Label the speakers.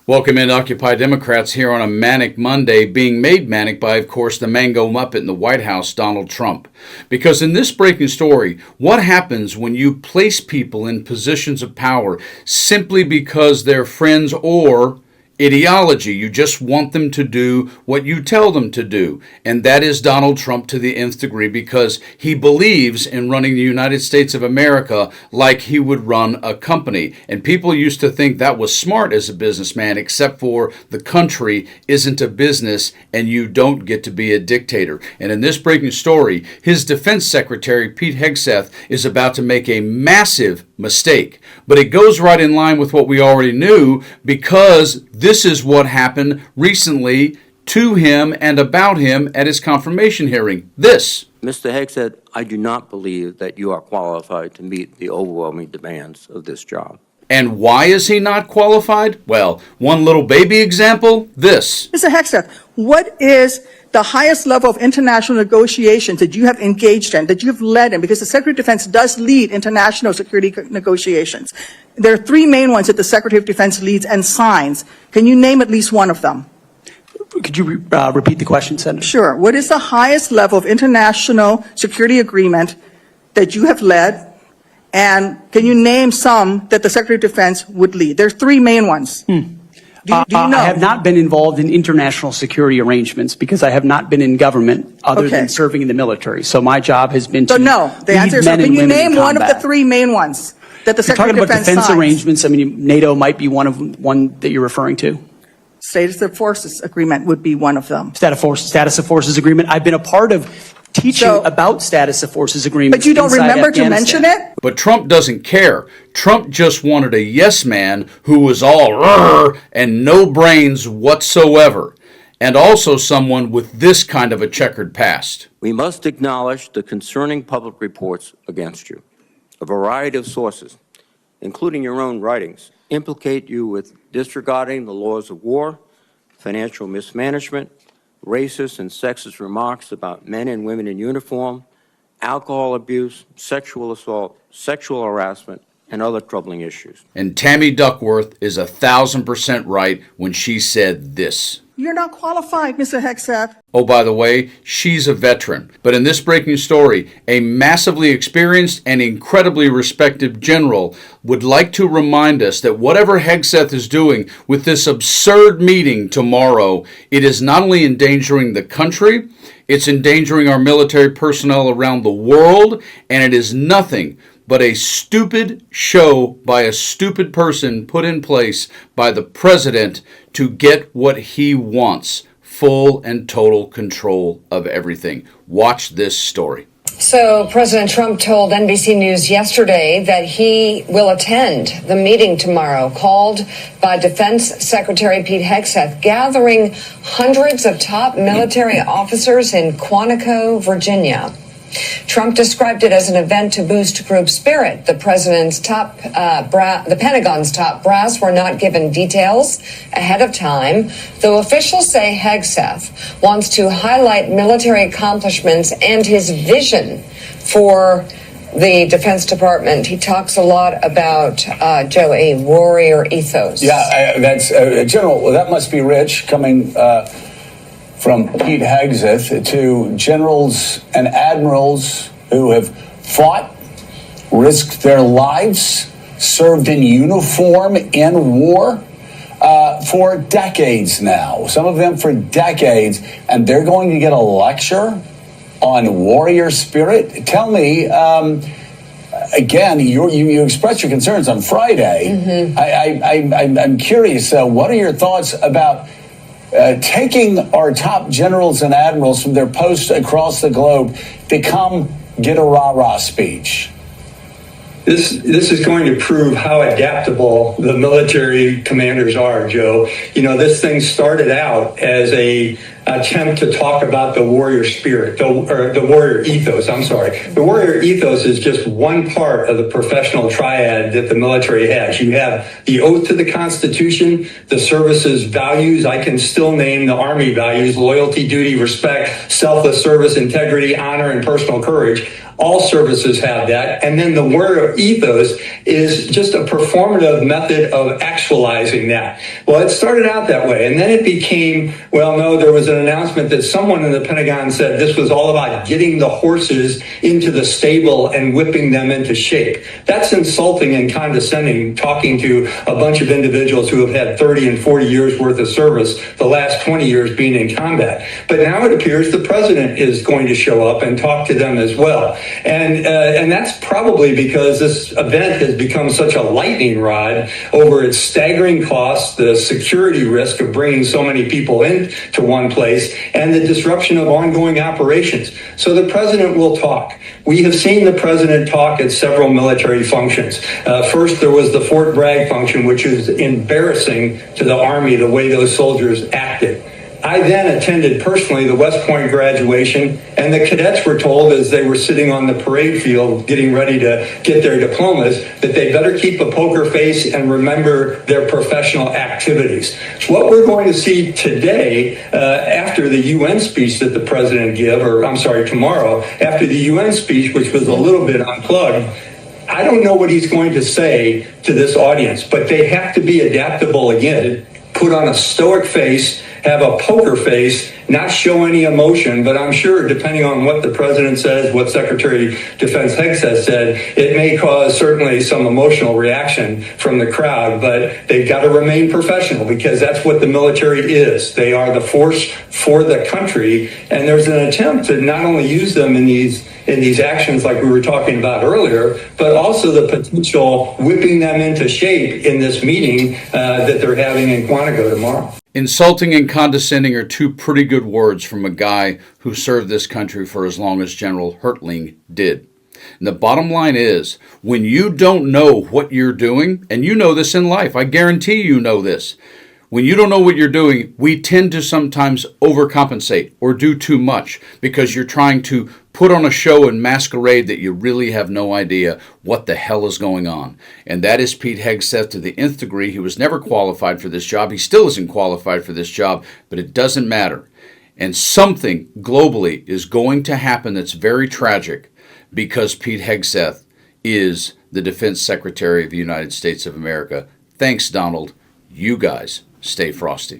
Speaker 1: Welcome in, Occupy Democrats, here on a manic Monday, being made manic by, of course, the Mango Muppet in the White House, Donald Trump. Because in this breaking story, what happens when you place people in positions of power simply because they're friends or ideology? You just want them to do what you tell them to do. And that is Donald Trump to the nth degree, because he believes in running the United States of America like he would run a company. And people used to think that was smart as a businessman, except for the country isn't a business and you don't get to be a dictator. And in this breaking story, his Defense Secretary Pete Hegseth is about to make a massive mistake. But it goes right in line with what we already knew, because this is what happened recently to him and about him at his confirmation hearing. This.
Speaker 2: Mr. Hegseth, I do not believe that you are qualified to meet the overwhelming demands of this job.
Speaker 1: And why is he not qualified? Well, one little baby example, this.
Speaker 3: Mr. Hegseth, what is the highest level of international negotiations that you have engaged in, that you've led in? Because the Secretary of Defense does lead international security negotiations. There are three main ones that the Secretary of Defense leads and signs. Can you name at least one of them?
Speaker 4: Could you repeat the question, Senator?
Speaker 3: Sure. What is the highest level of international security agreement that you have led? And can you name some that the Secretary of Defense would lead? There are three main ones. Do you know?
Speaker 4: I have not been involved in international security arrangements because I have not been in government other than serving in the military. So my job has been to
Speaker 3: So no, the answer is no. Can you name one of the three main ones that the Secretary of Defense
Speaker 4: talking about defense
Speaker 3: signs?
Speaker 4: arrangements. I mean, NATO might be one that you're referring to.
Speaker 3: Status of Forces Agreement would be one of them.
Speaker 4: Status of Forces Agreement. I've been a part of teaching about Status of Forces Agreements.
Speaker 3: But you don't remember to mention it?
Speaker 1: But Trump doesn't care. Trump just wanted a yes man who was all rrr and no brains whatsoever. And also someone with this kind of a checkered past.
Speaker 2: We must acknowledge the concerning public reports against you. A variety of sources, including your own writings, implicate you with disregarding the laws of war, financial mismanagement, racist and sexist remarks about men and women in uniform, alcohol abuse, sexual assault, sexual harassment, and other troubling issues.
Speaker 1: And Tammy Duckworth is 1,000% right when she said this.
Speaker 3: You're not qualified, Mr. Hegseth.
Speaker 1: Oh, by the way, she's a veteran. But in this breaking story, a massively experienced and incredibly respected general would like to remind us that whatever Hegseth is doing with this absurd meeting tomorrow, it is not only endangering the country, it's endangering our military personnel around the world, and it is nothing but a stupid show by a stupid person put in place by the president to get what he wants, full and total control of everything. Watch this story.
Speaker 5: So President Trump told NBC News yesterday that he will attend the meeting tomorrow called by Defense Secretary Pete Hegseth, gathering hundreds of top military officers in Quantico, Virginia. Trump described it as an event to boost group spirit. The Pentagon's top brass were not given details ahead of time, though officials say Hegseth wants to highlight military accomplishments and his vision for the Defense Department. He talks a lot about, Joe, a warrior ethos.
Speaker 6: Yeah, that's General. Well, that must be rich coming from Pete Hegseth to generals and admirals who have fought, risked their lives, served in uniform in war for decades now, some of them for decades, and they're going to get a lecture on warrior spirit. Tell me, again, you expressed your concerns on Friday. Mm-hmm. I'm curious, what are your thoughts about taking our top generals and admirals from their posts across the globe to come get a rah-rah speech?
Speaker 7: This is going to prove how adaptable the military commanders are, Joe. You know, this thing started out as a attempt to talk about the warrior spirit, or the warrior ethos, I'm sorry. The warrior ethos is just one part of the professional triad that the military has. You have the oath to the Constitution, the service's values. I can still name the Army values: loyalty, duty, respect, selfless service, integrity, honor, and personal courage. All services have that. And then the warrior ethos is just a performative method of actualizing that. Well, it started out that way. And then it became, well, no, there was an announcement that someone in the Pentagon said this was all about getting the horses into the stable and whipping them into shape. That's insulting and condescending, talking to a bunch of individuals who have had 30 and 40 years worth of service, the last 20 years being in combat. But now it appears the president is going to show up and talk to them as well. And that's probably because this event has become such a lightning rod over its staggering costs, the security risk of bringing so many people into one place, and the disruption of ongoing operations. So the president will talk. We have seen the president talk at several military functions. First, there was the Fort Bragg function, which is embarrassing to the Army, the way those soldiers acted. I then attended personally the West Point graduation, and the cadets were told as they were sitting on the parade field getting ready to get their diplomas that they better keep a poker face and remember their professional activities. What we're going to see today, after the UN speech that the president gave, tomorrow, after the UN speech, which was a little bit unplugged, I don't know what he's going to say to this audience, but they have to be adaptable again, put on a stoic face, have a poker face, not show any emotion, but I'm sure depending on what the president says, what Secretary Defense Hegseth said, it may cause certainly some emotional reaction from the crowd, but they've got to remain professional because that's what the military is. They are the force for the country, and there's an attempt to not only use them in these actions like we were talking about earlier, but also the potential whipping them into shape in this meeting that they're having in Quantico tomorrow.
Speaker 1: Insulting and condescending are two pretty good words from a guy who served this country for as long as General Hertling did. And the bottom line is, when you don't know what you're doing, and you know this in life, I guarantee you know this, when you don't know what you're doing, we tend to sometimes overcompensate or do too much because you're trying to put on a show and masquerade that you really have no idea what the hell is going on. And that is Pete Hegseth to the nth degree. He was never qualified for this job. He still isn't qualified for this job, but it doesn't matter. And something globally is going to happen that's very tragic because Pete Hegseth is the Defense Secretary of the United States of America. Thanks, Donald. You guys stay frosty.